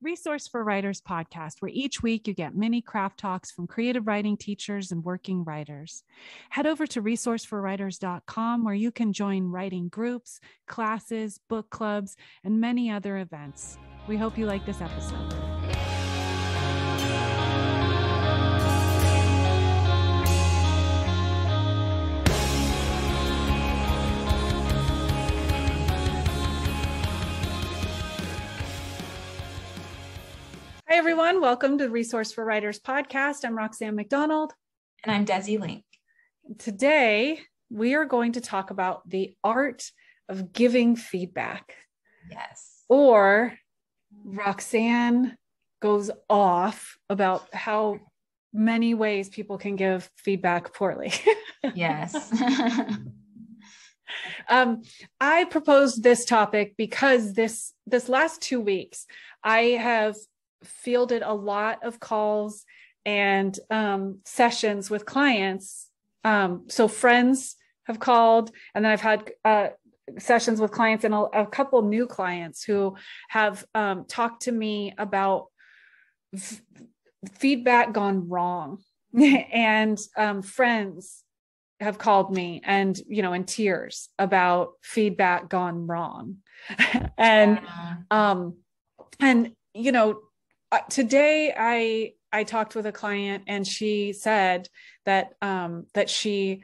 Resource for Writers podcast, where each week you get mini craft talks from creative writing teachers and working writers. Head over to resourceforwriters.com, where you can join writing groups, classes, book clubs, and many other events. We hope you like this episode. Hi, everyone. Welcome to the Resource for Writers podcast. I'm Roxanne McDonald. And I'm Desi Link. Today, we are going to talk about the art of giving feedback. Yes. Or Roxanne goes off about how many ways people can give feedback poorly. Yes. I proposed this topic because this last 2 weeks, I have fielded a lot of calls and sessions with clients. So friends have called, and then I've had sessions with clients and a couple new clients who have talked to me about feedback gone wrong. And friends have called me and, in tears about feedback gone wrong. Today I talked with a client, and she said that she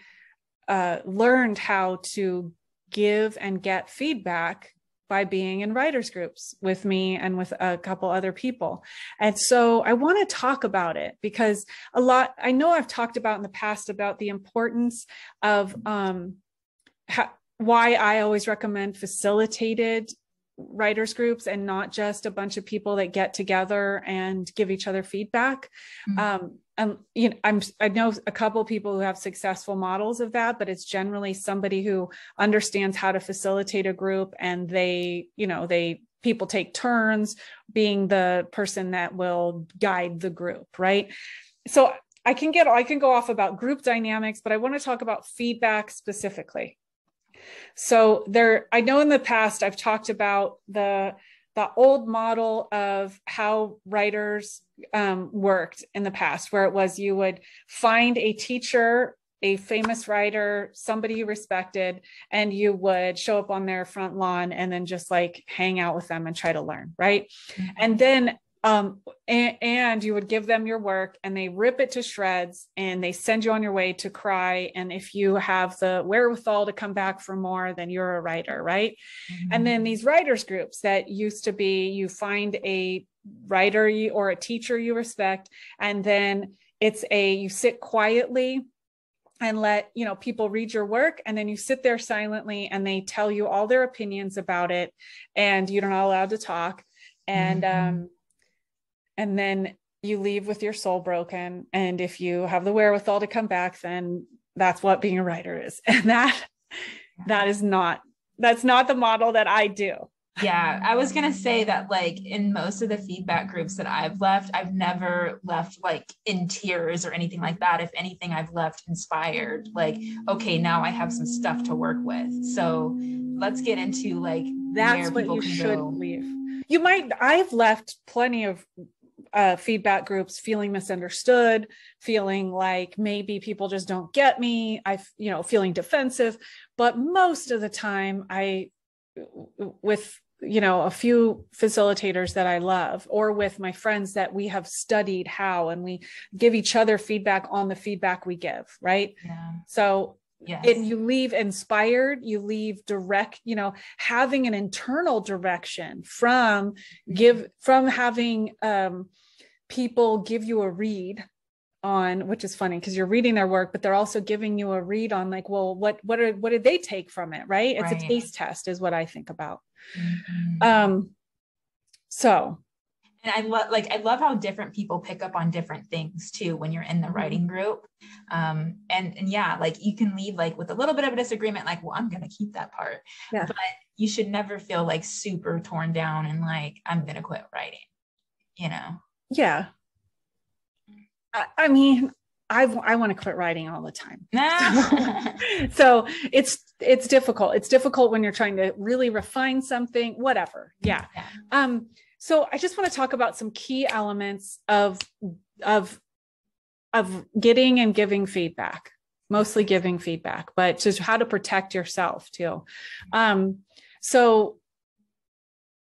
learned how to give and get feedback by being in writers groups with me and with a couple other people. And so I want to talk about it because I know I've talked about in the past about the importance of why I always recommend facilitated writers groups and not just a bunch of people that get together and give each other feedback. I know a couple of people who have successful models of that, but it's generally somebody who understands how to facilitate a group, and people take turns being the person that will guide the group, right? So I can go off about group dynamics, but I want to talk about feedback specifically. So I know in the past, I've talked about the old model of how writers worked in the past, where it was you would find a teacher, a famous writer, somebody you respected, and you would show up on their front lawn and then just like hang out with them and try to learn, right? Mm-hmm. And then and you would give them your work, and they rip it to shreds, and they send you on your way to cry. And if you have the wherewithal to come back for more, then you're a writer, right? Mm-hmm. And then these writers groups that used to be, you find a writer or a teacher you respect, and then you sit quietly and let people read your work, and then you sit there silently, and they tell you all their opinions about it, and you're not allowed to talk. And mm-hmm. And then you leave with your soul broken. And if you have the wherewithal to come back, then that's what being a writer is. And that's not the model that I do. Yeah. I was going to say that, like, in most of the feedback groups that I've left, I've never left like in tears or anything like that. If anything, I've left inspired, like, okay, now I have some stuff to work with. So let's get into like, that's what you should leave. I've left plenty of feedback groups feeling misunderstood, feeling like maybe people just don't get me, feeling defensive. But most of the time with a few facilitators that I love, or with my friends that we have studied how, and we give each other feedback on the feedback we give, right? Yeah. So yes. You leave inspired, you leave direct, having an internal direction from having people give you a read on, which is funny because you're reading their work, but they're also giving you a read on like, well, what did they take from it? Right. It's right. A taste test is what I think about. Mm-hmm. And I love how different people pick up on different things too when you're in the writing group. And yeah, like you can leave like with a little bit of a disagreement, like, well, I'm going to keep that part, yeah. But you should never feel like super torn down and like, I'm going to quit writing, Yeah. I mean, I want to quit writing all the time. So it's difficult. It's difficult when you're trying to really refine something, whatever. Yeah. So I just want to talk about some key elements of getting and giving feedback, mostly giving feedback, but just how to protect yourself too. So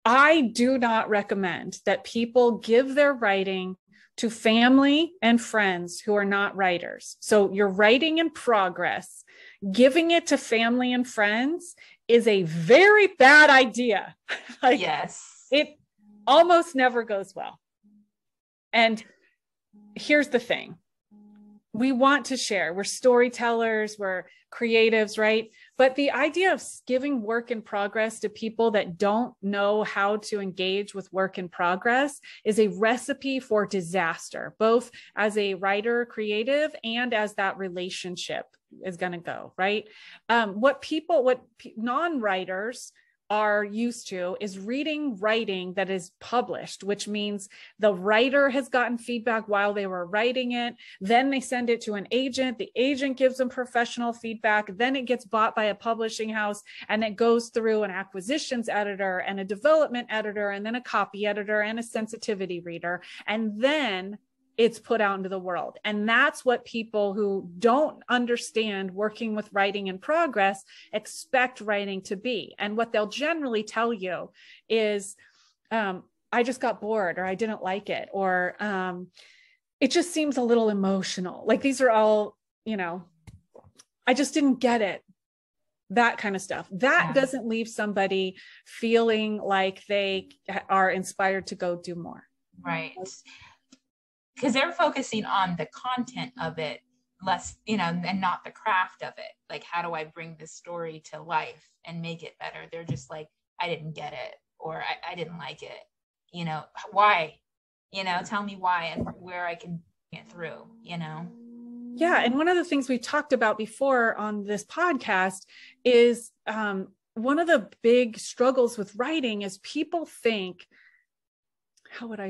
I do not recommend that people give their writing to family and friends who are not writers. So you're writing in progress, giving it to family and friends is a very bad idea. Like, yes. It almost never goes well. And here's the thing. We want to share. We're storytellers, we're creatives, right? But the idea of giving work in progress to people that don't know how to engage with work in progress is a recipe for disaster, both as a writer, creative, and as that relationship is going to go, right? What non-writers are used to is reading writing that is published, which means the writer has gotten feedback while they were writing it. Then they send it to an agent. The agent gives them professional feedback. Then it gets bought by a publishing house and it goes through an acquisitions editor and a development editor and then a copy editor and a sensitivity reader. And then it's put out into the world. And that's what people who don't understand working with writing in progress expect writing to be. And what they'll generally tell you is, I just got bored, or I didn't like it, or it just seems a little emotional. Like these are all, I just didn't get it. That kind of stuff. That doesn't leave somebody feeling like they are inspired to go do more. Right. Because they're focusing on the content of it less, and not the craft of it. Like, how do I bring this story to life and make it better? They're just like, I didn't get it, or I didn't like it. Why? Tell me why and where I can get through, Yeah. And one of the things we talked about before on this podcast is one of the big struggles with writing is people think, how would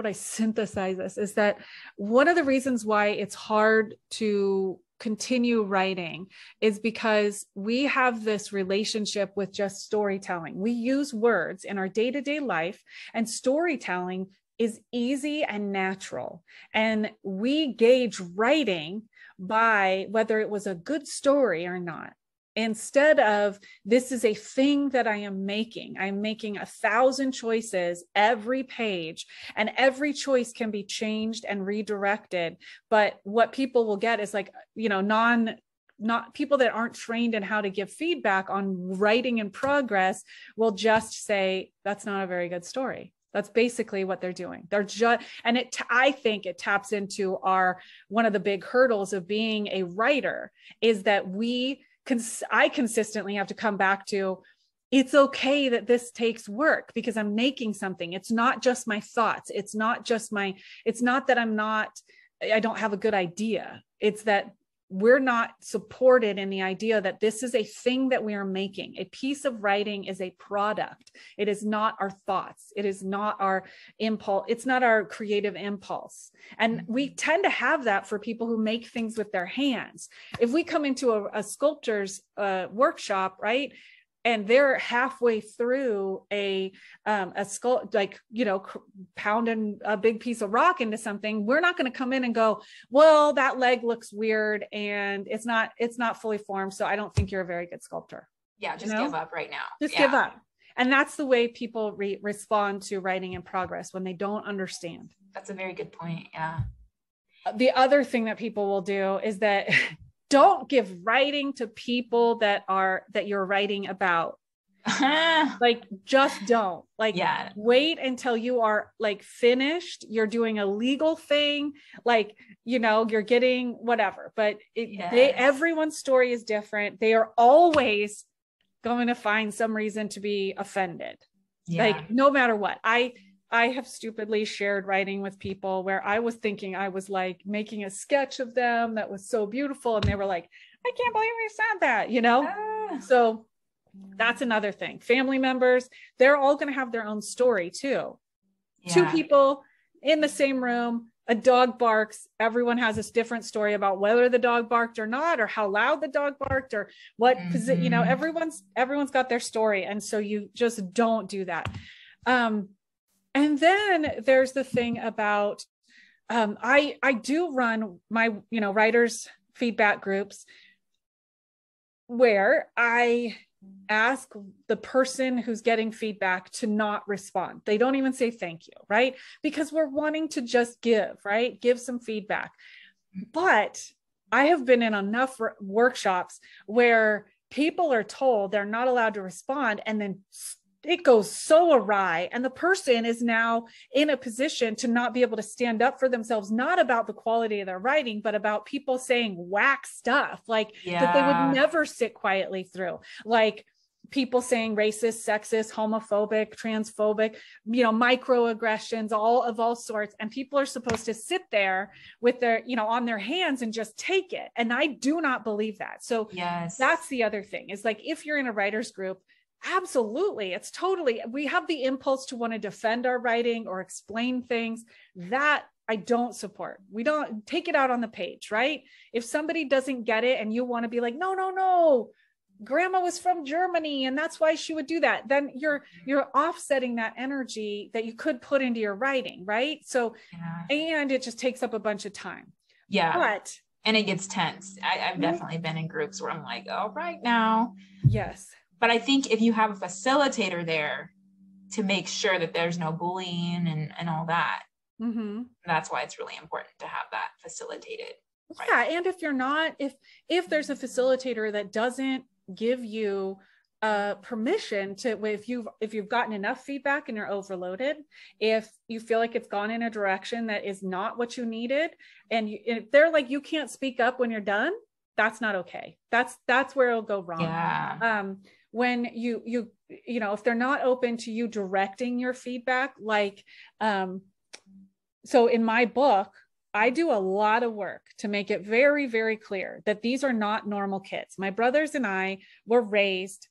I synthesize this, is that one of the reasons why it's hard to continue writing is because we have this relationship with just storytelling. We use words in our day-to-day life, and storytelling is easy and natural. And we gauge writing by whether it was a good story or not. Instead of, this is a thing that I'm making 1,000 choices every page, and every choice can be changed and redirected. But what people will get is like, not people that aren't trained in how to give feedback on writing in progress will just say, that's not a very good story. That's basically what they're doing. They're just, and I think it taps into one of the big hurdles of being a writer is that I consistently have to come back to, it's okay that this takes work because I'm making something. It's not just my thoughts. It's not that I don't have a good idea. It's that we're not supported in the idea that this is a thing that we are making. A piece of writing is a product. It is not our thoughts. It is not our impulse. It's not our creative impulse. And we tend to have that for people who make things with their hands. If we come into a sculptor's workshop, right, and they're halfway through a sculpt, like, pounding a big piece of rock into something, we're not going to come in and go, well, that leg looks weird and it's not fully formed, so I don't think you're a very good sculptor. Yeah, just give up right now. Just give up. And that's the way people respond to writing in progress when they don't understand. That's a very good point. Yeah. The other thing that people will do is that don't give writing to people that you're writing about. Like, just don't. Like, wait until you are like finished. You're doing a legal thing, like, you're getting whatever. But everyone's story is different. They are always going to find some reason to be offended. Like, no matter what. I have stupidly shared writing with people where I was thinking I was like making a sketch of them that was so beautiful. And they were like, I can't believe you said that, So that's another thing. Family members, they're all going to have their own story too. Two people in the same room, a dog barks. Everyone has this different story about whether the dog barked or not, or how loud the dog barked, or what, everyone's got their story. And so you just don't do that. And then there's the thing about, I do run my, writers feedback groups where I ask the person who's getting feedback to not respond. They don't even say thank you, right? Because we're wanting to just give, right? Give some feedback. But I have been in enough workshops where people are told they're not allowed to respond, and then it goes so awry, and the person is now in a position to not be able to stand up for themselves, not about the quality of their writing, but about people saying whack stuff like that they would never sit quietly through, like people saying racist, sexist, homophobic, transphobic, microaggressions, all sorts. And people are supposed to sit there with their, on their hands and just take it. And I do not believe that. So that's the other thing, is like, if you're in a writer's group, absolutely, it's totally, we have the impulse to want to defend our writing or explain things. That I don't support. We don't take it out on the page, right? If somebody doesn't get it and you want to be like, no, grandma was from Germany and that's why she would do that, then you're offsetting that energy that you could put into your writing, right? So, and it just takes up a bunch of time. And it gets tense. I've definitely been in groups where I'm like, oh, right now. Yes. But I think if you have a facilitator there to make sure that there's no bullying and all that, that's why it's really important to have that facilitated. Right? Yeah. And if you're not, if there's a facilitator that doesn't give you permission to, if you've gotten enough feedback and you're overloaded, if you feel like it's gone in a direction that is not what you needed, and if they're like, you can't speak up when you're done, that's not okay. That's where it'll go wrong. When you if they're not open to you directing your feedback, like, so in my book, I do a lot of work to make it very, very clear that these are not normal kids. My brothers and I were raised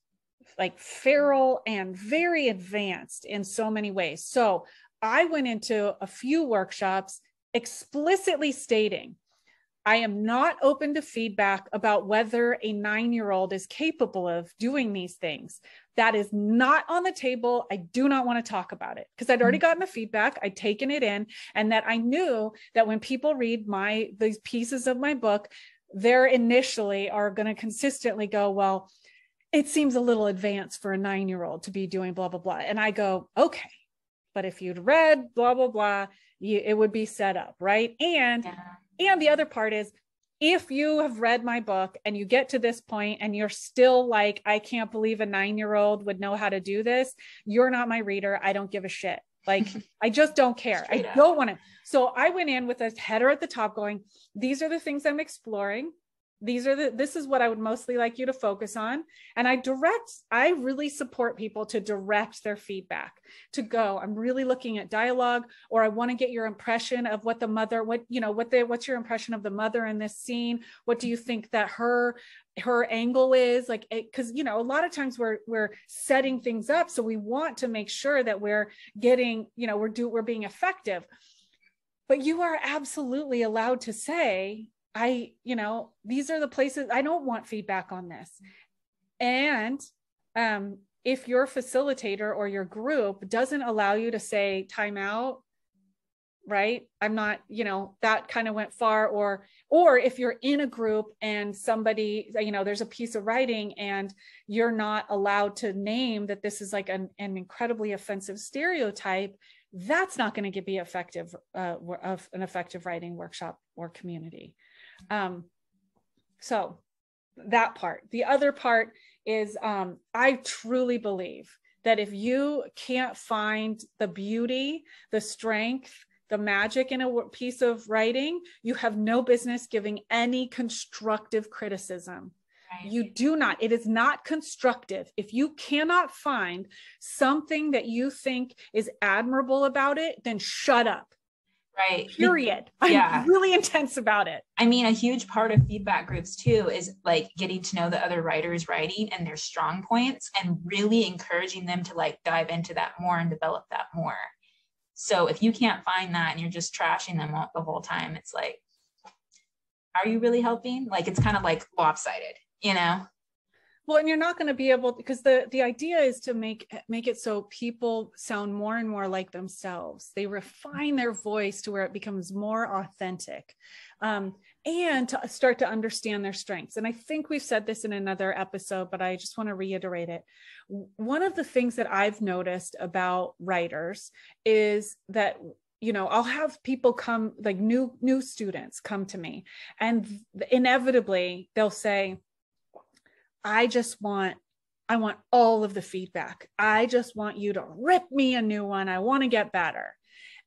like feral and very advanced in so many ways. So I went into a few workshops explicitly stating, I am not open to feedback about whether a 9-year-old is capable of doing these things. That is not on the table. I do not want to talk about it, because I'd already gotten the feedback. I'd taken it in, and that I knew that when people read these pieces of my book, they're initially are going to consistently go, well, it seems a little advanced for a 9-year-old to be doing blah, blah, blah. And I go, okay, but if you'd read blah, blah, blah, it would be set up, right? And the other part is, if you have read my book and you get to this point and you're still like, I can't believe a 9-year-old would know how to do this, you're not my reader. I don't give a shit. Like, I just don't care. I don't want to. So I went in with a header at the top going, these are the things I'm exploring. This is what I would mostly like you to focus on. And I really support people to direct their feedback, to go, I'm really looking at dialogue, or I want to get your impression of what the mother, what's your impression of the mother in this scene? What do you think that her angle is like? Because, a lot of times we're setting things up. So we want to make sure that we're getting, we're being effective, but you are absolutely allowed to say, these are the places I don't want feedback on this. And if your facilitator or your group doesn't allow you to say time out, right? I'm not, that kind of went far, or if you're in a group and somebody, there's a piece of writing and you're not allowed to name that this is like an incredibly offensive stereotype, that's not going to be effective of an effective writing workshop or community. So that part. The other part is, I truly believe that if you can't find the beauty, the strength, the magic in a piece of writing, you have no business giving any constructive criticism. Right. You do not. It is not constructive. If you cannot find something that you think is admirable about it, then shut up. Right. Period. I'm really intense about it. I mean, a huge part of feedback groups too is like getting to know the other writers' writing and their strong points, and really encouraging them to like dive into that more and develop that more. So if you can't find that and you're just trashing them the whole time, it's like, are you really helping? Like, it's kind of like lopsided, Well, and you're not going to be able, because the idea is to make it so people sound more and more like themselves. They refine their voice to where it becomes more authentic, and to start to understand their strengths. And I think we've said this in another episode, but I just want to reiterate it. One of the things that I've noticed about writers is that, you know, I'll have people come, like new students come to me, and inevitably they'll say, I want all of the feedback. I just want you to rip me a new one. I want to get better.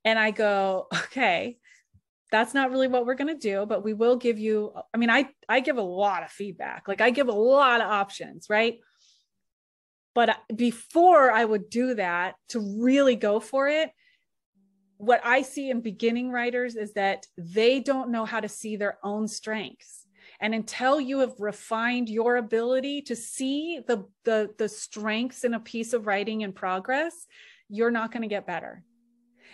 And I go, okay, that's not really what we're going to do, but we will give you, I mean, I give a lot of feedback. Like I give a lot of options, right? But before I would do that, to really go for it, what I see in beginning writers is that they don't know how to see their own strengths. And until you have refined your ability to see the strengths in a piece of writing in progress, you're not going to get better.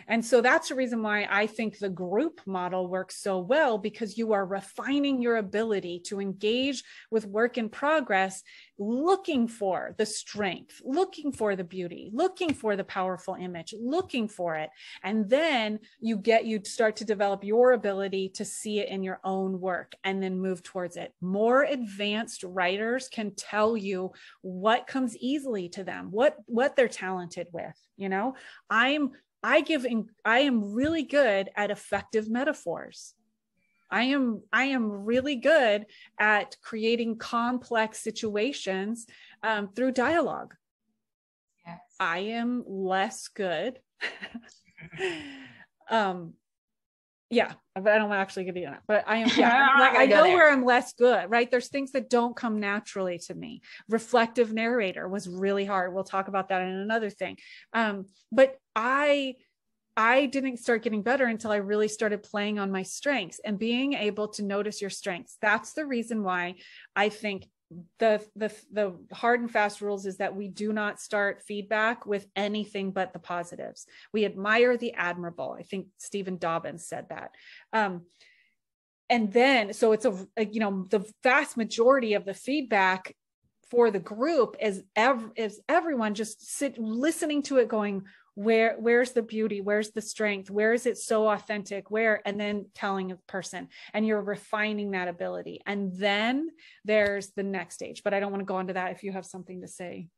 And so that's the reason why I think the group model works so well, because you are refining your ability to engage with work in progress, looking for the strength, looking for the beauty, looking for the powerful image, looking for it. And then you start to develop your ability to see it in your own work and then move towards it. More advanced writers can tell you what comes easily to them, what they're talented with. You know, I am really good at effective metaphors. I am really good at creating complex situations through dialogue. Yes. I am less good. Yeah, I don't actually get into that, but I am. Yeah, I know where I'm less good, right? There's things that don't come naturally to me. Reflective narrator was really hard. We'll talk about that in another thing. But I didn't start getting better until I really started playing on my strengths and being able to notice your strengths. That's the reason why I think the hard and fast rules is that we do not start feedback with anything but the positives. We admire the admirable. I think Stephen Dobbins said that. And then, so it's the vast majority of the feedback for the group is everyone just listening to it going, where's the beauty, where's the strength, where is it so authentic, and then telling a person, and you're refining that ability. And then there's the next stage, but I don't want to go into that if you have something to say.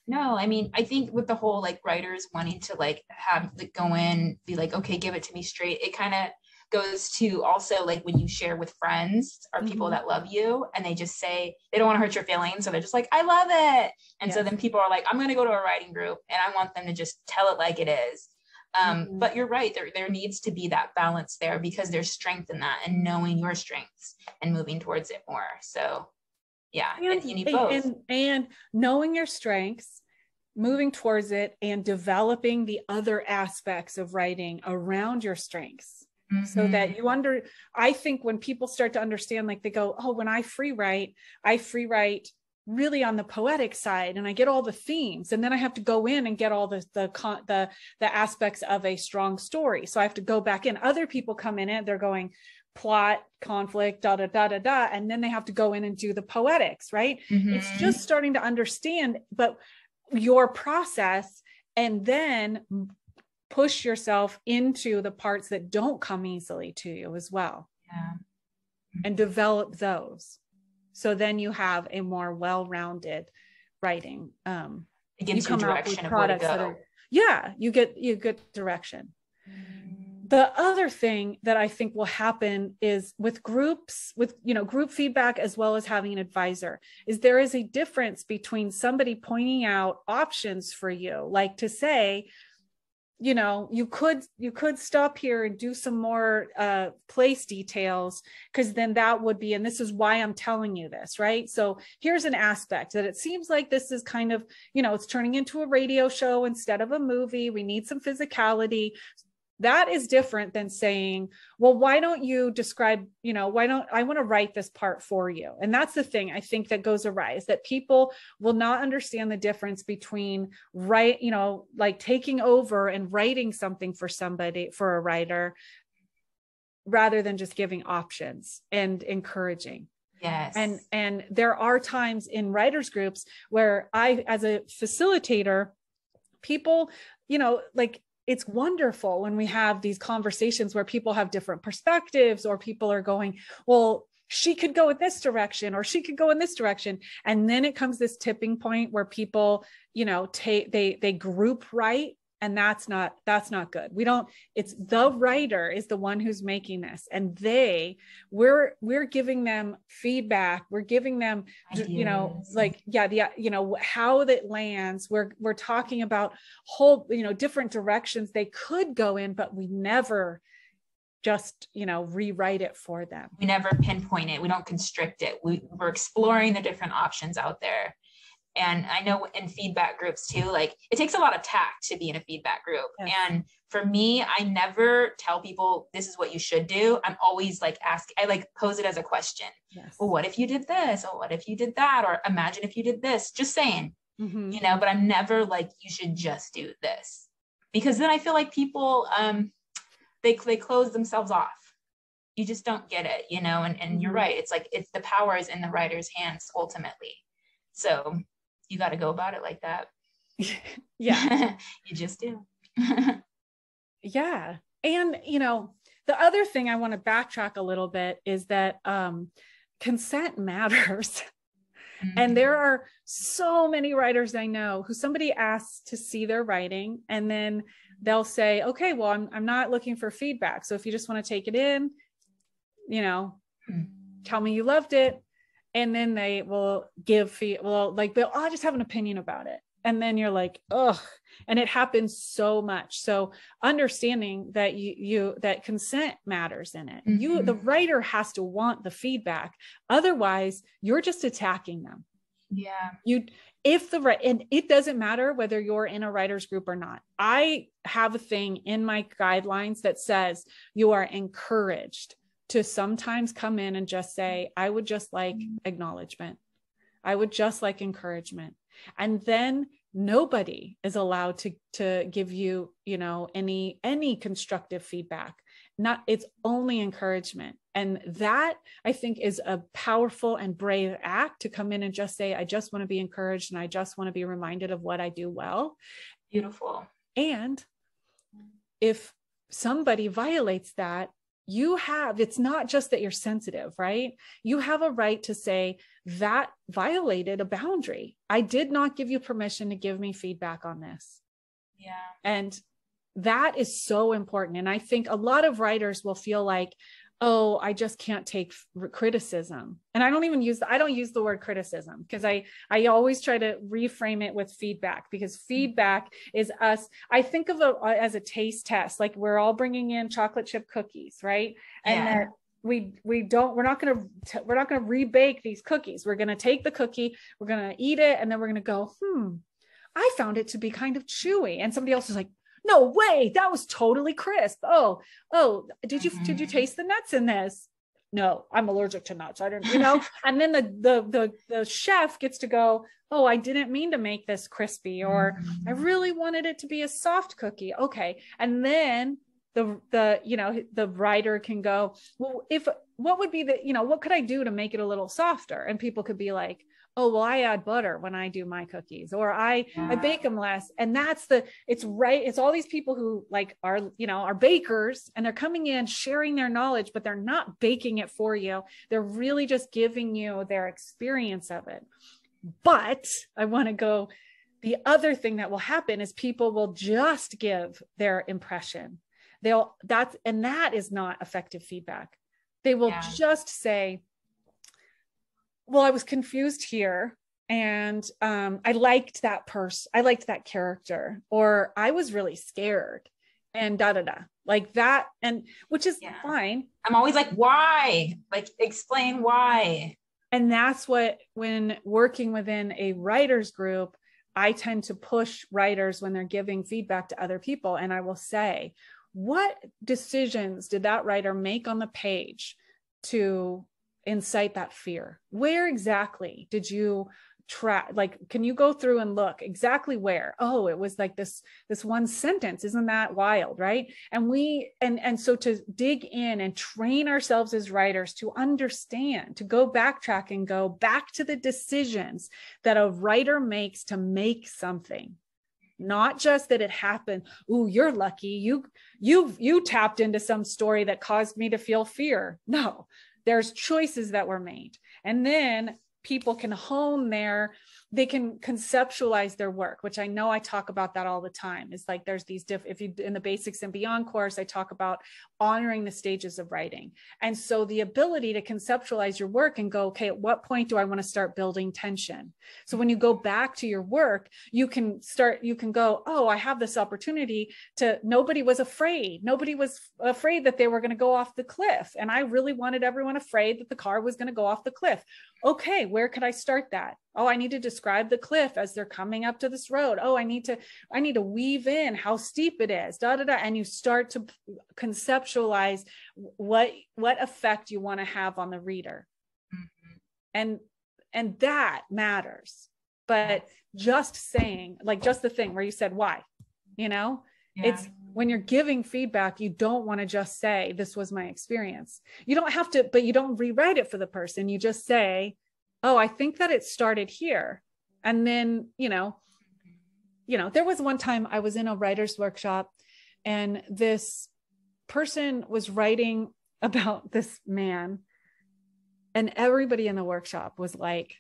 No, I mean, I think with the whole like writers wanting to like have like go in, be like, okay, give it to me straight, it kind of goes to also like when you share with friends or people that love you, and they just say they don't want to hurt your feelings, so they're just like, I love it. And so then people are like, I'm going to go to a writing group, and I want them to just tell it like it is. But you're right, there needs to be that balance there, because there's strength in that, and knowing your strengths and moving towards it more. So yeah, and you need both. And knowing your strengths, moving towards it, and developing the other aspects of writing around your strengths. So that I think when people start to understand, like they go, oh, when I free write really on the poetic side, and I get all the themes, and then I have to go in and get all the aspects of a strong story. So I have to go back in. Other people come in and they're going plot, conflict, da, da, da, da, da. And then they have to go in and do the poetics, right? It's just starting to understand, but your process, and then push yourself into the parts that don't come easily to you as well. Yeah. And develop those. So then you have a more well-rounded writing. It gives you direction of where to go. You get direction. The other thing that I think will happen is with groups, with group feedback, as well as having an advisor, is there is a difference between somebody pointing out options for you, like to say, you could stop here and do some more place details, because then that would be, and this is why I'm telling you this, right? So here's an aspect that it seems like this is kind of, it's turning into a radio show instead of a movie. We need some physicality. That is different than saying, well, why don't you describe, I want to write this part for you. And that's the thing I think that goes awry, is that people will not understand the difference between like taking over and writing something for somebody, for a writer, rather than just giving options and encouraging. Yes. And there are times in writers groups where I, as a facilitator, people, like, it's wonderful when we have these conversations where people have different perspectives, or people are going, well, she could go in this direction, or she could go in this direction. And then it comes this tipping point where people, they group write. And that's not good. It's the writer is the one who's making this, and we're giving them feedback. We're giving them, ideas. How that lands. We're talking about whole, different directions they could go in, but we never just, rewrite it for them. We never pinpoint it. We don't constrict it. We're exploring the different options out there. And I know in feedback groups too, like it takes a lot of tact to be in a feedback group. Yes. And for me, I never tell people this is what you should do. I'm always like I pose it as a question. Yes. Well, what if you did this? Or what if you did that? Or imagine if you did this, just saying, but I'm never like, you should just do this, because then I feel like people, they close themselves off. You just don't get it, and you're right. It's like, the power is in the writer's hands ultimately. So you got to go about it like that. Yeah. You just do. Yeah. And, the other thing I want to backtrack a little bit is that consent matters. Mm-hmm. And there are so many writers I know who somebody asks to see their writing, and then they'll say, okay, well, I'm not looking for feedback. So if you just want to take it in, tell me you loved it. And then they will give I just have an opinion about it. And then you're like, ugh. And it happens so much. So understanding that that consent matters in it. Mm-hmm. The writer has to want the feedback. Otherwise, you're just attacking them. Yeah. And it doesn't matter whether you're in a writer's group or not. I have a thing in my guidelines that says you are encouraged to sometimes come in and just say, I would just like acknowledgement. I would just like encouragement. And then nobody is allowed to give you, any constructive feedback. It's only encouragement. And that, I think, is a powerful and brave act, to come in and just say, I just want to be encouraged, and I just want to be reminded of what I do well. Beautiful. And if somebody violates that, it's not just that you're sensitive, right? You have a right to say that violated a boundary. I did not give you permission to give me feedback on this. Yeah. And that is so important. And I think a lot of writers will feel like, oh, I just can't take criticism. And I don't use the word criticism, because I always try to reframe it with feedback, because feedback is us. I think of it as a taste test. Like, we're all bringing in chocolate chip cookies, right? And that we're not going to rebake these cookies. We're going to take the cookie, we're going to eat it, and then we're going to go, I found it to be kind of chewy. And somebody else is like, no way, that was totally crisp. Oh, did you taste the nuts in this? No, I'm allergic to nuts. I didn't, and then the chef gets to go, oh, I didn't mean to make this crispy, or I really wanted it to be a soft cookie. Okay. And then the writer can go, well, what would be what could I do to make it a little softer? And people could be like, oh, well, I add butter when I do my cookies, or I bake them less. And it's right. It's all these people who are bakers, and they're coming in sharing their knowledge, but they're not baking it for you. They're really just giving you their experience of it. But I want to go, the other thing that will happen is people will just give their impression. That is not effective feedback. They will just say, well, I was confused here, and I liked that person. I liked that character, or I was really scared, and like that. And which is fine. I'm always like, why? Like, explain why. And that's when working within a writer's group, I tend to push writers when they're giving feedback to other people. And I will say, what decisions did that writer make on the page to incite that fear? Where exactly did you track, like, can you go through and look exactly where, oh, it was like this one sentence, isn't that wild, right? And so to dig in and train ourselves as writers to understand, to go backtrack and go back to the decisions that a writer makes to make something, not just that it happened. Ooh, you're lucky, you tapped into some story that caused me to feel fear. No, there's choices that were made. And then people can they can conceptualize their work, which I know I talk about that all the time. It's like there's these if you in the Basics and Beyond course, I talk about honoring the stages of writing. And so the ability to conceptualize your work and go, okay, at what point do I want to start building tension? So when you go back to your work, you can go, oh, I have this opportunity nobody was afraid that they were going to go off the cliff. And I really wanted everyone afraid that the car was going to go off the cliff. Okay, where could I start that? Oh, I need to describe the cliff as they're coming up to this road. Oh, I need to weave in how steep it is, and you start to conceptualize what effect you want to have on the reader. Mm-hmm. And that matters. But just saying, like, just the thing where you said why, it's when you're giving feedback, you don't want to just say, this was my experience. You don't have to, but you don't rewrite it for the person. You just say, oh, I think that it started here. And then, there was one time I was in a writer's workshop and this person was writing about this man, and everybody in the workshop was like,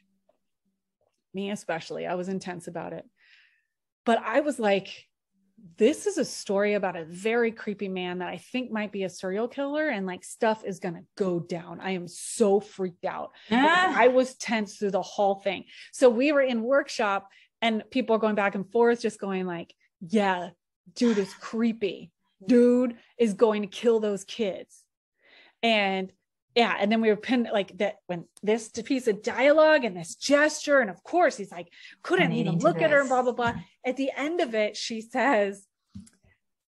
me especially, I was intense about it. But I was like, this is a story about a very creepy man that I think might be a serial killer, and like stuff is going to go down. I am so freaked out. I was tense through the whole thing. So we were in workshop and people are going back and forth, just going like, yeah, dude is creepy. Dude is going to kill those kids. And yeah. And then we were pinned like that when this piece of dialogue and this gesture. And of course he's like, couldn't even look at her, blah, blah, blah. At the end of it, she says,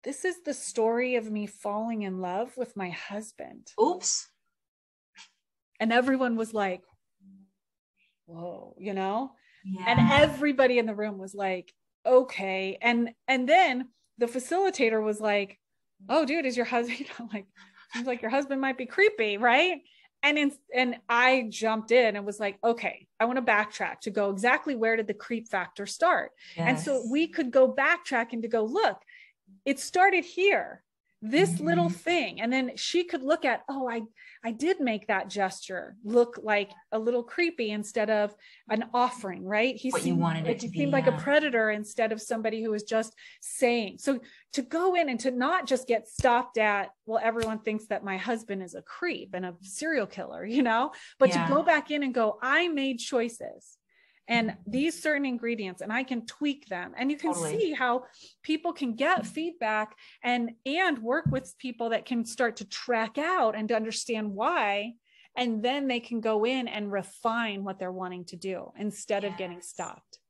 this is the story of me falling in love with my husband. Oops. And everyone was like, whoa, Yeah. And everybody in the room was like, okay. And then the facilitator was like, oh, dude, is your husband, like, seems like your husband might be creepy, right? And I jumped in and was like, okay, I want to backtrack to go exactly where did the creep factor start? Yes. And so we could go backtrack and to go, look, it started here, this little thing. And then she could look at, oh, I did make that gesture look like a little creepy instead of an offering, right? He seemed like a predator instead of somebody who was just saying. So to go in and to not just get stopped at, well, everyone thinks that my husband is a creep and a serial killer, but to go back in and go, I made choices. And these certain ingredients, and I can tweak them. And you can see how people can get feedback and work with people that can start to track out and to understand why. And then they can go in and refine what they're wanting to do instead of getting stopped.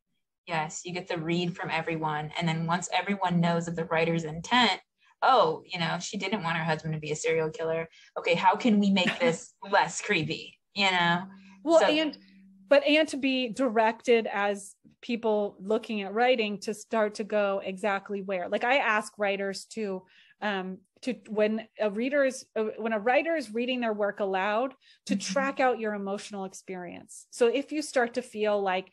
Yes, you get the read from everyone. And then once everyone knows of the writer's intent, oh, she didn't want her husband to be a serial killer. Okay, how can we make this less creepy? Well, and to be directed as people looking at writing to start to go exactly where. Like I ask writers to when a writer is reading their work aloud, to track out your emotional experience. So if you start to feel like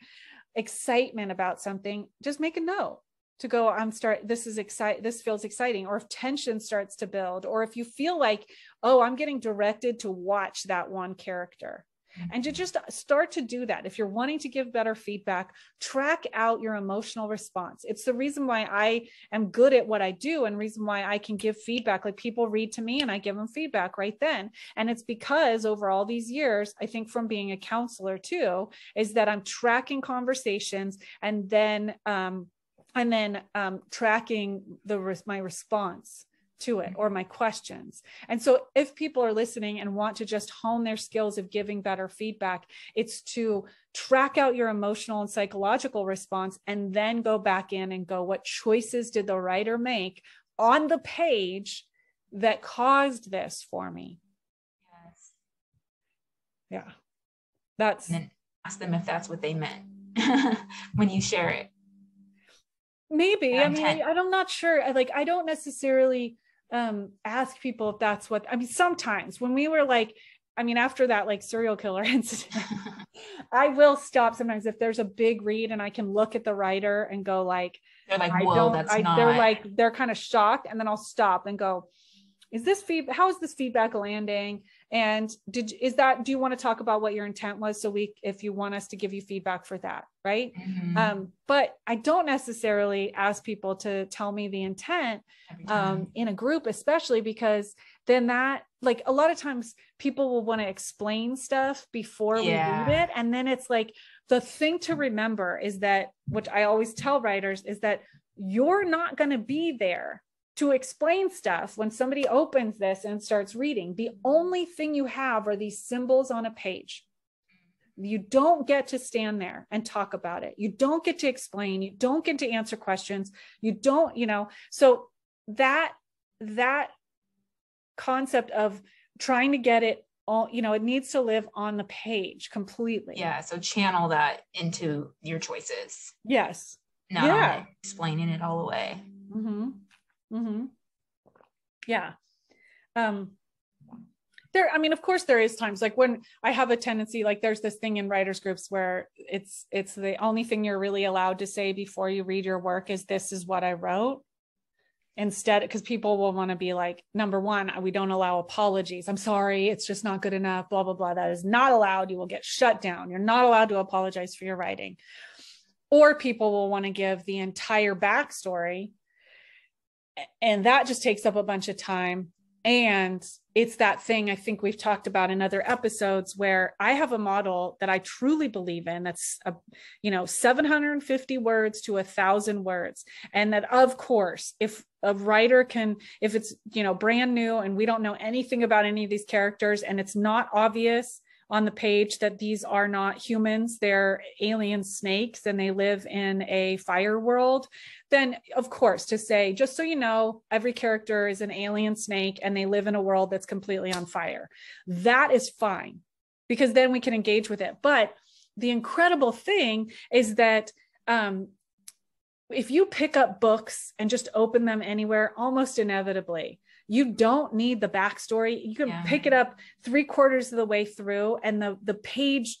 excitement about something, just make a note to go, this feels exciting. Or if tension starts to build, or if you feel like, oh, I'm getting directed to watch that one character. And to just start to do that. If you're wanting to give better feedback, track out your emotional response. It's the reason why I am good at what I do and reason why I can give feedback. Like people read to me and I give them feedback right then. And it's because over all these years, I think from being a counselor too, is that I'm tracking conversations and then tracking my response to it or my questions. And so if people are listening and want to just hone their skills of giving better feedback, it's to track out your emotional and psychological response and then go back in and go, what choices did the writer make on the page that caused this for me? Yes. Yeah. And then ask them if that's what they meant. when you share it. Maybe. I mean, I'm not sure. Like, I don't necessarily ask people if that's what, I mean, sometimes when we were like, I mean, after that, like serial killer incident, I will stop sometimes if there's a big read and I can look at the writer and go like, they're like, whoa, they're kind of shocked. And then I'll stop and go, how is this feedback landing? And do you want to talk about what your intent was? So if you want us to give you feedback for that, right? Mm-hmm. But I don't necessarily ask people to tell me the intent in a group, especially because then that, like, a lot of times people will want to explain stuff before we read it. And then it's like, the thing to remember is that, which I always tell writers, is that you're not going to be there to explain stuff when somebody opens this and starts reading. The only thing you have are these symbols on a page. You don't get to stand there and talk about it. You don't get to explain. You don't get to answer questions. You don't, so that concept of trying to get it all, it needs to live on the page completely. Yeah. So channel that into your choices. Yes. Not explaining it all away. Mm-hmm. Mm-hmm. Yeah. Of course there is times like when I have a tendency, like there's this thing in writers groups where it's the only thing you're really allowed to say before you read your work is, this is what I wrote. Instead, because people will want to be like, number one, we don't allow apologies. I'm sorry, it's just not good enough, blah, blah, blah. That is not allowed. You will get shut down. You're not allowed to apologize for your writing. Or people will want to give the entire backstory. And that just takes up a bunch of time. And it's that thing I think we've talked about in other episodes where I have a model that I truly believe in. That's 750 words to 1,000 words. And that, of course, if a writer if it's, brand new and we don't know anything about any of these characters and it's not obvious on the page that these are not humans, they're alien snakes and they live in a fire world, then of course to say, just so you know, every character is an alien snake and they live in a world that's completely on fire. That is fine, because then we can engage with it. But the incredible thing is that if you pick up books and just open them anywhere, almost inevitably, you don't need the backstory. You can pick it up 3/4 of the way through and the page,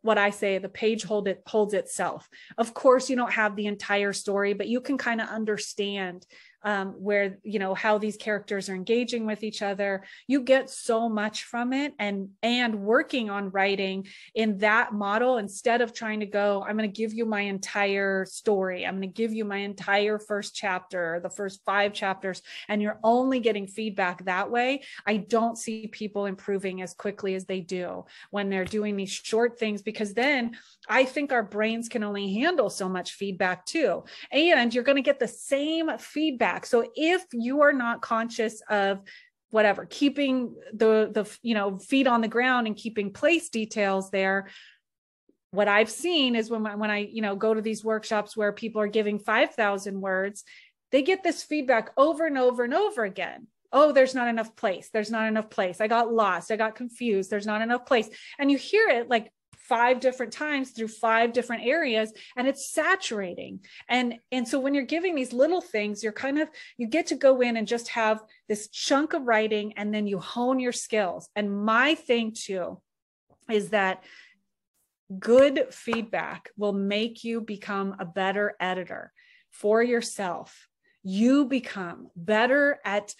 what I say, the page holds itself. Of course, you don't have the entire story, but you can kind of understand where, how these characters are engaging with each other. You get so much from it, and working on writing in that model, instead of trying to go, I'm going to give you my entire story. I'm going to give you my entire first chapter, the first 5 chapters, and you're only getting feedback that way. I don't see people improving as quickly as they do when they're doing these short things, because then I think our brains can only handle so much feedback too. And you're going to get the same feedback. So if you are not conscious of whatever, keeping the feet on the ground and keeping place details there, what I've seen is when I go to these workshops where people are giving 5,000 words, they get this feedback over and over and over again. Oh, there's not enough place. There's not enough place. I got lost. I got confused. There's not enough place. And you hear it like 5 different times through 5 different areas, and it's saturating. And so when you're giving these little things, you get to go in and just have this chunk of writing, and then you hone your skills. And my thing too is that good feedback will make you become a better editor for yourself. You become better at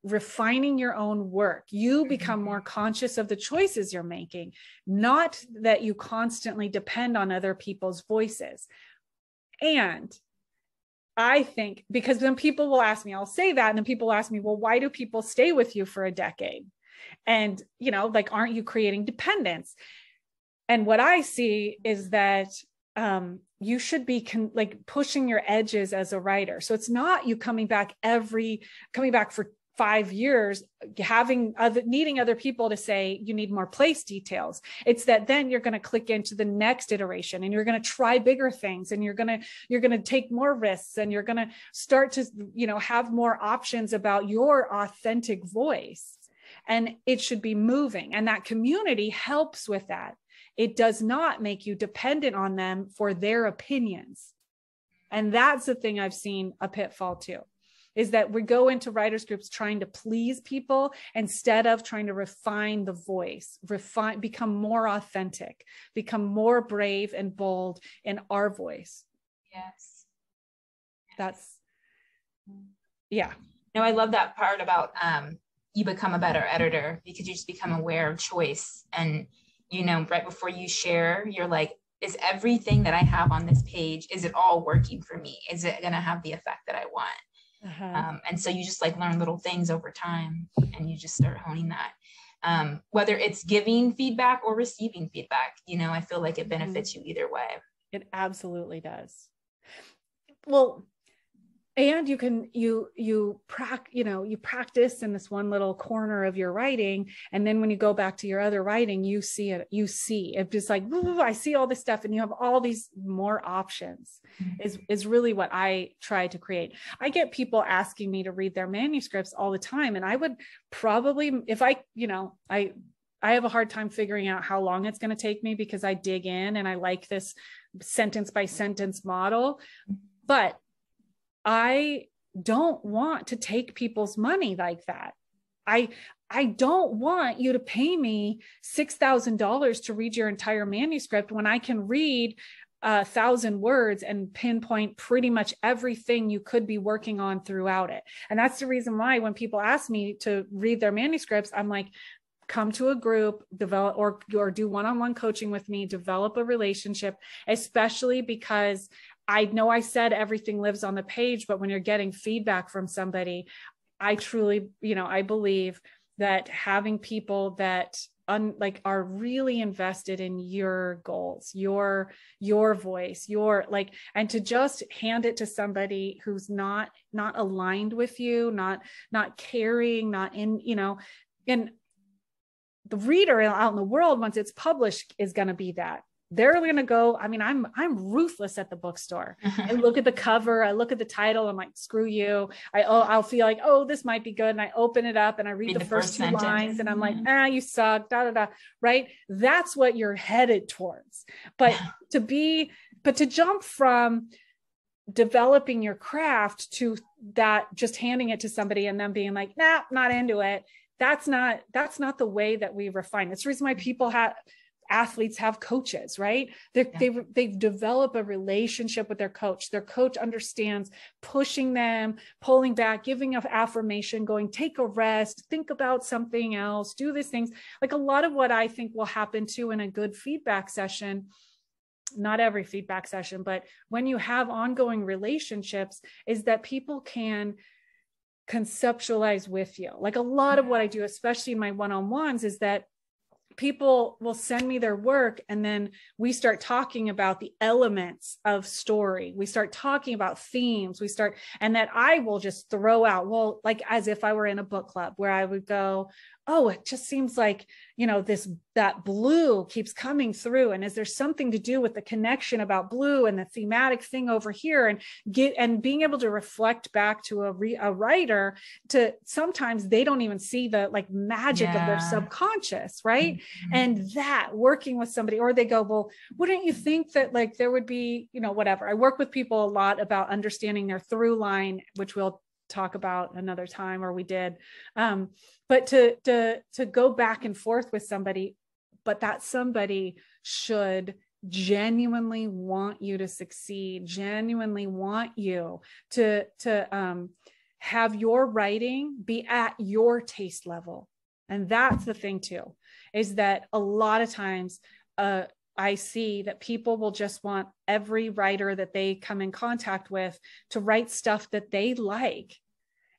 refining your own work. You become more conscious of the choices you're making, not that you constantly depend on other people's voices. And I think, because then people will ask me, I'll say that, and then people ask me, well, why do people stay with you for a decade? And, aren't you creating dependence? And what I see is that you should be pushing your edges as a writer. So it's not you coming back for 5 years, needing other people to say you need more place details. It's that then you're going to click into the next iteration and you're going to try bigger things, and you're going to take more risks, and you're going to start to, have more options about your authentic voice. And it should be moving. And that community helps with that. It does not make you dependent on them for their opinions. And that's the thing I've seen a pitfall too, is that we go into writers groups trying to please people instead of trying to refine the voice, become more authentic, become more brave and bold in our voice. Yes. That's, yeah. No, I love that part about you become a better editor because you just become aware of choice. And, you know, right before you share, you're like, is everything that I have on this page, is it all working for me? Is it going to have the effect that I want? And so you just like learn little things over time and you just start honing that. Whether it's giving feedback or receiving feedback, you know, I feel like it benefits you either way. It absolutely does. Well, and you can, you practice in this one little corner of your writing. And then when you go back to your other writing, you see it just like, I see all this stuff and you have all these more options is really what I try to create. I get people asking me to read their manuscripts all the time. And I would probably, if I have a hard time figuring out how long it's going to take me because I dig in and I like this sentence by sentence model, but I don't want to take people's money like that. I don't want you to pay me $6,000 to read your entire manuscript when I can read 1,000 words and pinpoint pretty much everything you could be working on throughout it. And that's the reason why when people ask me to read their manuscripts, I'm like, come to a group, develop or do one-on-one coaching with me, develop a relationship, especially because I know I said everything lives on the page, but when you're getting feedback from somebody, I truly, I believe that having people that are really invested in your goals, your voice, and to just hand it to somebody who's not aligned with you, not caring, not in, and the reader out in the world, once it's published, is going to be that. They're going to go, I'm ruthless at the bookstore. I look at the cover, I look at the title, I'm like, screw you. I'll feel like, oh, this might be good. And I open it up and I read the first two lines and I'm like, you suck, right? That's what you're headed towards. But to jump from developing your craft to that, just handing it to somebody and them being like, nah, not into it. That's not the way that we refine. It's the reason why athletes have coaches, right? They've developed a relationship with their coach. Their coach understands pushing them, pulling back, giving an affirmation, going, take a rest, think about something else, do these things. Like a lot of what I think will happen too in a good feedback session, not every feedback session, but when you have ongoing relationships, is that people can conceptualize with you. Like a lot of what I do, especially in my one-on-ones, is that people will send me their work and then we start talking about the elements of story. We start talking about themes. And that I will just throw out, well, like as if I were in a book club where I would go, oh, it just seems like, that blue keeps coming through. And is there something to do with the connection about blue and the thematic thing over here, and being able to reflect back to a writer, to sometimes they don't even see the magic of their subconscious. Right. Mm-hmm. And that working with somebody, or they go, well, wouldn't you think that there would be, whatever. I work with people a lot about understanding their through line, which we'll talk about another time, or we did. But to go back and forth with somebody, but that somebody should genuinely want you to succeed, genuinely want you to have your writing be at your taste level. And that's the thing too, is that a lot of times, I see that people will just want every writer that they come in contact with to write stuff that they like.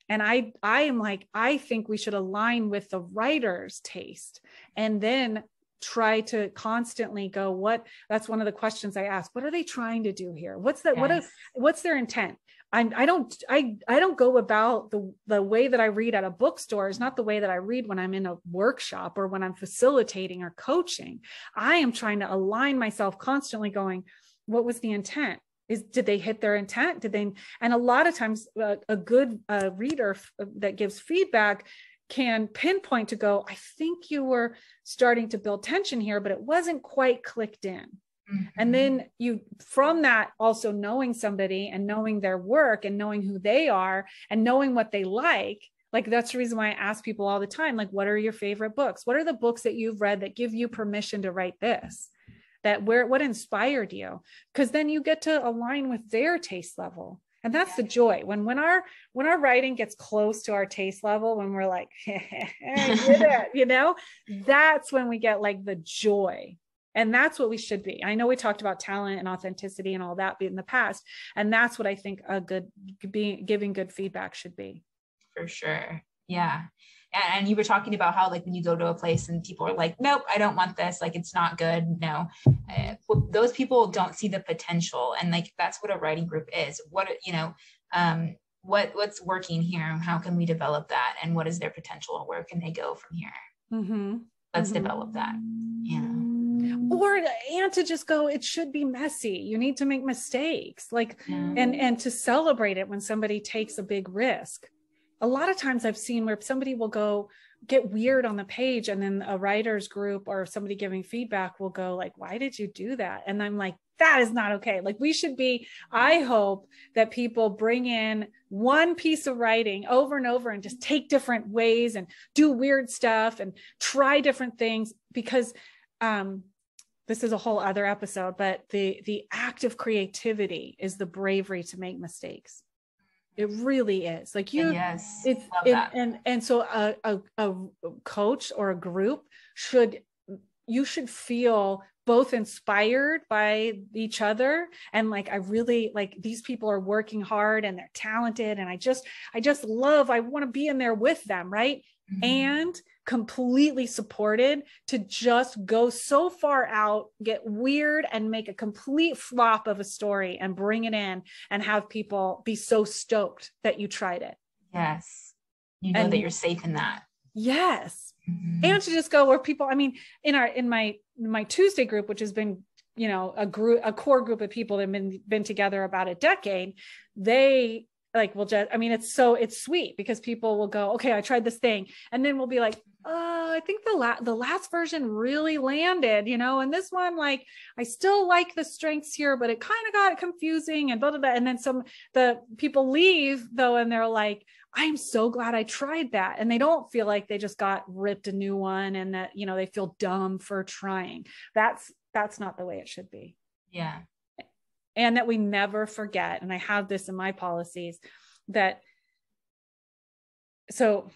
And I am like, I think we should align with the writer's taste and then try to constantly go, that's one of the questions I ask. What are they trying to do here? What's that? Yes. What's their intent? I don't go about the way that I read at a bookstore is not the way that I read when I'm in a workshop or when I'm facilitating or coaching. I am trying to align myself constantly going, what was the intent? Did they hit their intent? And a lot of times a good reader that gives feedback can pinpoint to go, I think you were starting to build tension here, but it wasn't quite clicked in. Mm-hmm. And then you, from that, also knowing somebody and knowing their work and knowing who they are and knowing what they like that's the reason why I ask people all the time, like, what are your favorite books? What are the books that you've read that give you permission to write this? What inspired you? Because then you get to align with their taste level. And that's the joy. When our writing gets close to our taste level, when we're like, that's when we get like the joy. And that's what we should be. I know we talked about talent and authenticity and all that in the past. And that's what I think giving good feedback should be. For sure. Yeah. And you were talking about how, like, when you go to a place and people are like, nope, I don't want this. Like, it's not good. No, those people don't see the potential. And like, that's what a writing group is. What's working here? How can we develop that? And what is their potential? And where can they go from here? Mm-hmm. Let's develop that. Yeah. And to just go, it should be messy. You need to make mistakes, and to celebrate it when somebody takes a big risk. A lot of times I've seen where somebody will go get weird on the page, and then a writer's group or somebody giving feedback will go like, why did you do that? And I'm like, that is not okay. Like, we should be, I hope that people bring in one piece of writing over and over and just take different ways and do weird stuff and try different things, because this is a whole other episode, but the act of creativity is the bravery to make mistakes. It really is. Like, and so a coach or a group should feel both inspired by each other, and like, I really like, these people are working hard and they're talented, and I want to be in there with them, right? Mm-hmm. And completely supported to just go so far out, get weird, and make a complete flop of a story and bring it in and have people be so stoked that you tried it. Yes. You know that you're safe in that. Yes. Mm-hmm. And to just go where people, I mean, in my Tuesday group, which has been, a core group of people that have been together about a decade, they like, it's sweet because people will go, okay, I tried this thing. And then we'll be like, I think the last version really landed, and this one, like, I still like the strengths here, but it kind of got confusing and blah, blah, blah. And then the people leave though, and they're like, I'm so glad I tried that. And they don't feel like they just got ripped a new one, and that, they feel dumb for trying. That's not the way it should be. Yeah. And that we never forget, and I have this in my policies, so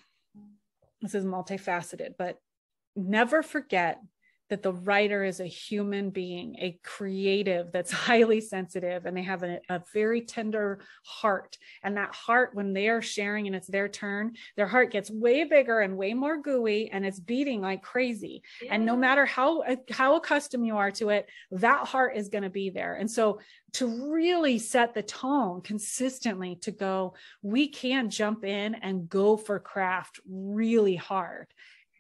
this is multifaceted, but never forget that the writer is a human being, a creative that's highly sensitive, and they have a very tender heart. And that heart, when they are sharing and it's their turn, their heart gets way bigger and way more gooey, and it's beating like crazy. Yeah. And no matter how accustomed you are to it, that heart is going to be there. And so to really set the tone consistently to go, we can jump in and go for craft really hard,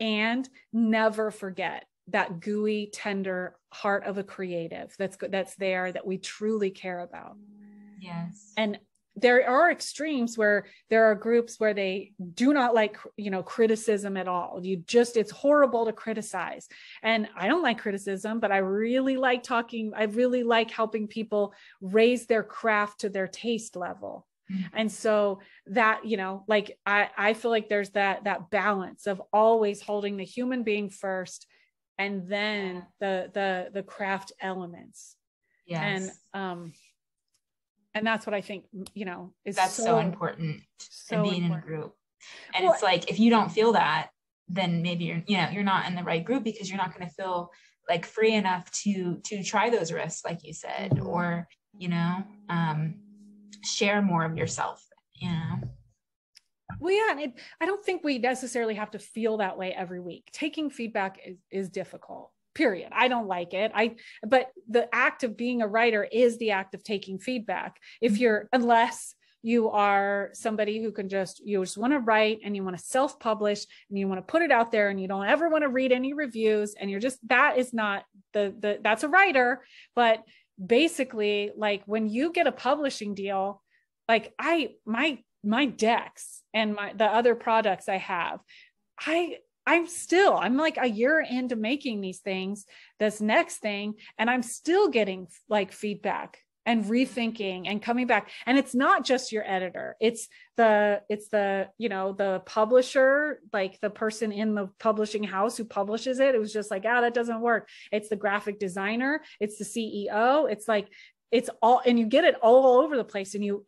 and never forget that gooey, tender heart of a creative that's there, that we truly care about. Yes. And there are extremes where there are groups where they do not like, criticism at all. It's horrible to criticize. And I don't like criticism, but I really like talking. I really like helping people raise their craft to their taste level. Mm-hmm. And so that, I feel like there's that balance of always holding the human being first, and then the craft elements. Yes. And that's what I think, is that's so important in being in a group. And it's like, if you don't feel that, then maybe you're not in the right group, because you're not going to feel like free enough to try those risks, like you said, or, share more of yourself, Well, yeah, and I don't think we necessarily have to feel that way every week. Taking feedback is difficult, period. I don't like it. But the act of being a writer is the act of taking feedback. Unless you are somebody who you just want to write, and you want to self-publish, and you want to put it out there, and you don't ever want to read any reviews, and that is not that's a writer. But basically, like, when you get a publishing deal, like my decks and the other products I have, I'm like a year into making these things, this next thing, and I'm still getting like feedback and rethinking and coming back. And it's not just your editor. It's the, the publisher, like the person in the publishing house who publishes it. It was just like, that doesn't work. It's the graphic designer. It's the CEO. It's like, it's all, and you get it all over the place. And you,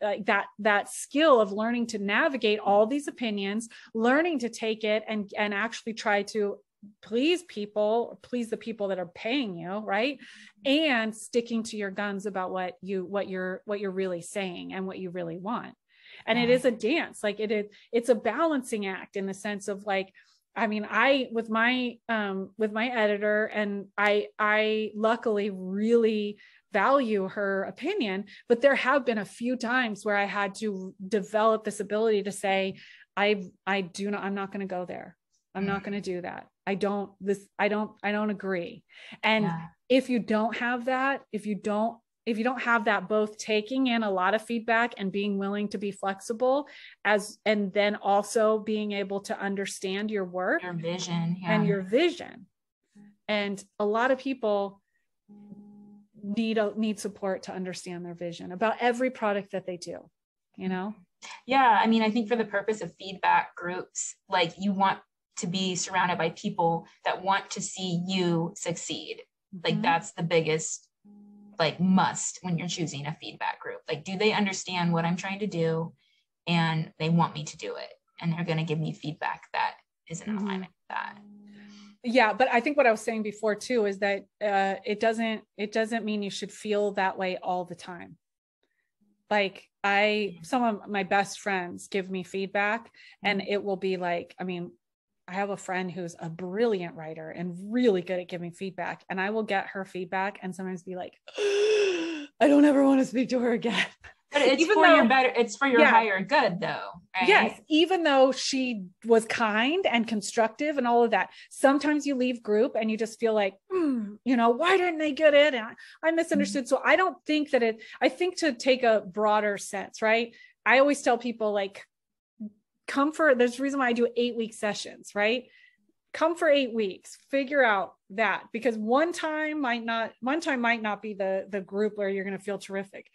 that skill of learning to navigate all these opinions, learning to take it and actually try to please the people that are paying you, right? And sticking to your guns about what you're really saying and what you really want. And it is a dance. Like it's a balancing act in the sense of like, I mean, with my editor, and I luckily really value her opinion, but there have been a few times where I had to develop this ability to say, I'm not going to go there. I'm not going to do that. I don't agree. And if you don't have that, if you don't have that, both taking in a lot of feedback and being willing to be flexible and then also being able to understand your work, your vision, and your vision. And a lot of people need support to understand their vision about every product that they do, Yeah. I mean, I think for the purpose of feedback groups, like you want to be surrounded by people that want to see you succeed. Like that's the biggest like must when you're choosing a feedback group. Like, do they understand what I'm trying to do and they want me to do it? And they're going to give me feedback that is in alignment with that. Yeah. But I think what I was saying before too, is that it doesn't mean you should feel that way all the time. Like some of my best friends give me feedback and it will be like, I mean, I have a friend who's a brilliant writer and really good at giving feedback. And I will get her feedback and sometimes be like, I don't ever want to speak to her again. But it's for your higher good though. Right? Yes. Even though she was kind and constructive and all of that, sometimes you leave group and you just feel like, why didn't they get it? And I misunderstood. So I don't think that I think to take a broader sense, right? I always tell people like, there's a reason why I do 8-week sessions, right? Come for 8 weeks, figure out that, because one time might not be the group where you're going to feel terrific.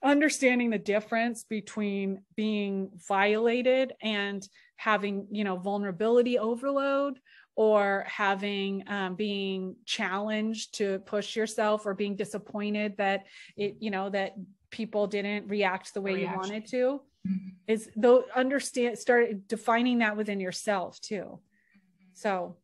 Understanding the difference between being violated and having, vulnerability overload, or having being challenged to push yourself, or being disappointed that that people didn't react the way you wanted to. Is though start defining that within yourself too. So,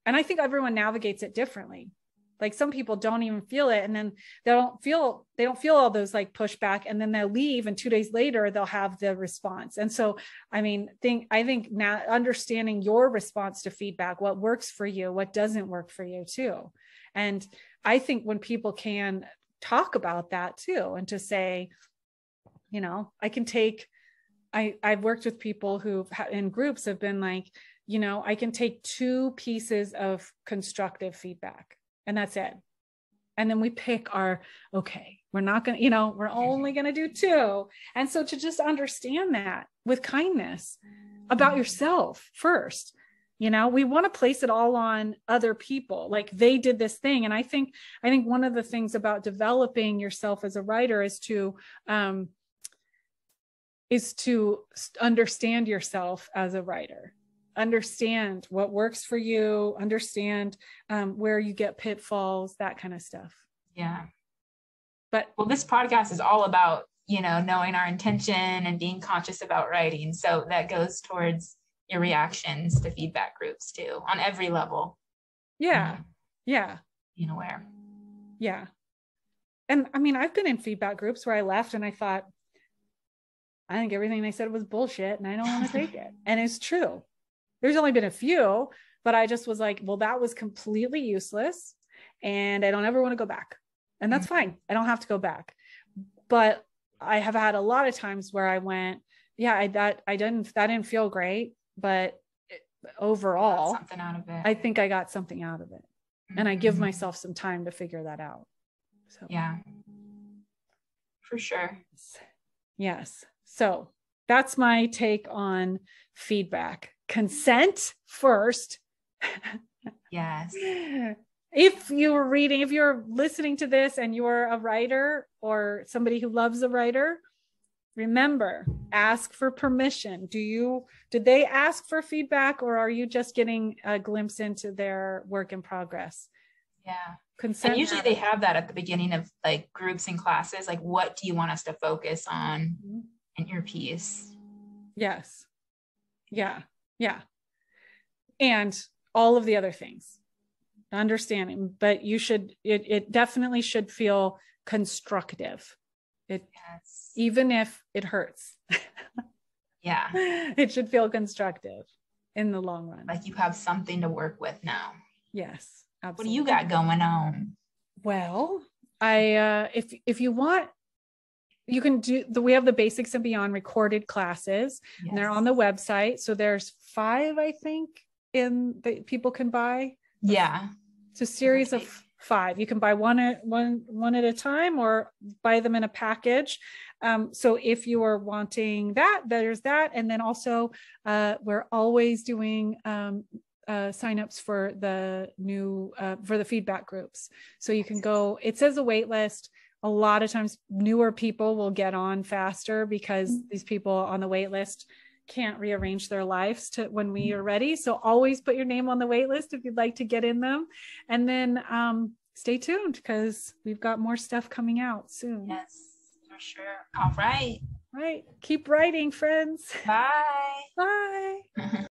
and I think everyone navigates it differently. Like some people don't even feel it, and then they don't feel all those like pushback, and then they'll leave, and 2 days later they'll have the response. And so, I think now understanding your response to feedback, what works for you, what doesn't work for you too. And I think when people can talk about that too, and to say, I've worked with people who in groups have been like, I can take 2 pieces of constructive feedback and that's it. And then we pick we're not going to, we're only going to do 2. And so to just understand that with kindness about yourself first, we want to place it all on other people. Like they did this thing. And I think one of the things about developing yourself as a writer is to understand yourself as a writer, understand what works for you, understand where you get pitfalls, that kind of stuff. Yeah. But this podcast is all about, knowing our intention and being conscious about writing. So that goes towards your reactions to feedback groups too, on every level. Yeah. Yeah. Being aware. Yeah. And I mean, I've been in feedback groups where I left and I thought, I think everything they said was bullshit and I don't want to take it. And it's true. There's only been a few, but I just was like, well, that was completely useless and I don't ever want to go back. And that's fine. I don't have to go back. But I have had a lot of times where I went, that didn't feel great, but overall, something out of it. I think I got something out of it. And I give myself some time to figure that out. So yeah, for sure. Yes. So that's my take on feedback. consent first. Yes. If you're listening to this and you're a writer or somebody who loves a writer, remember, ask for permission. Did they ask for feedback, or are you just getting a glimpse into their work in progress? Yeah. Consent. And usually they have that at the beginning of like groups and classes. Like, what do you want us to focus on in your piece? Yes. Yeah. Yeah. And all of the other things. Understanding, but it definitely should feel constructive. Yes. Even if it hurts. Yeah. It should feel constructive in the long run. Like you have something to work with now. Yes, absolutely. What do you got going on? Well, if you want, you can we have the Basics and Beyond recorded classes, and they're on the website. So there's 5, I think, that people can buy. Yeah. It's a series of 5. You can buy one at a time or buy them in a package. So if you are wanting that, there's that. And then also we're always doing signups for the new for the feedback groups. So you can go, it says a wait list. A lot of times newer people will get on faster because these people on the wait list can't rearrange their lives to when we are ready. So always put your name on the wait list if you'd like to get in them. And then stay tuned because we've got more stuff coming out soon. Yes, for sure. All right. Right. Keep writing, friends. Bye. Bye.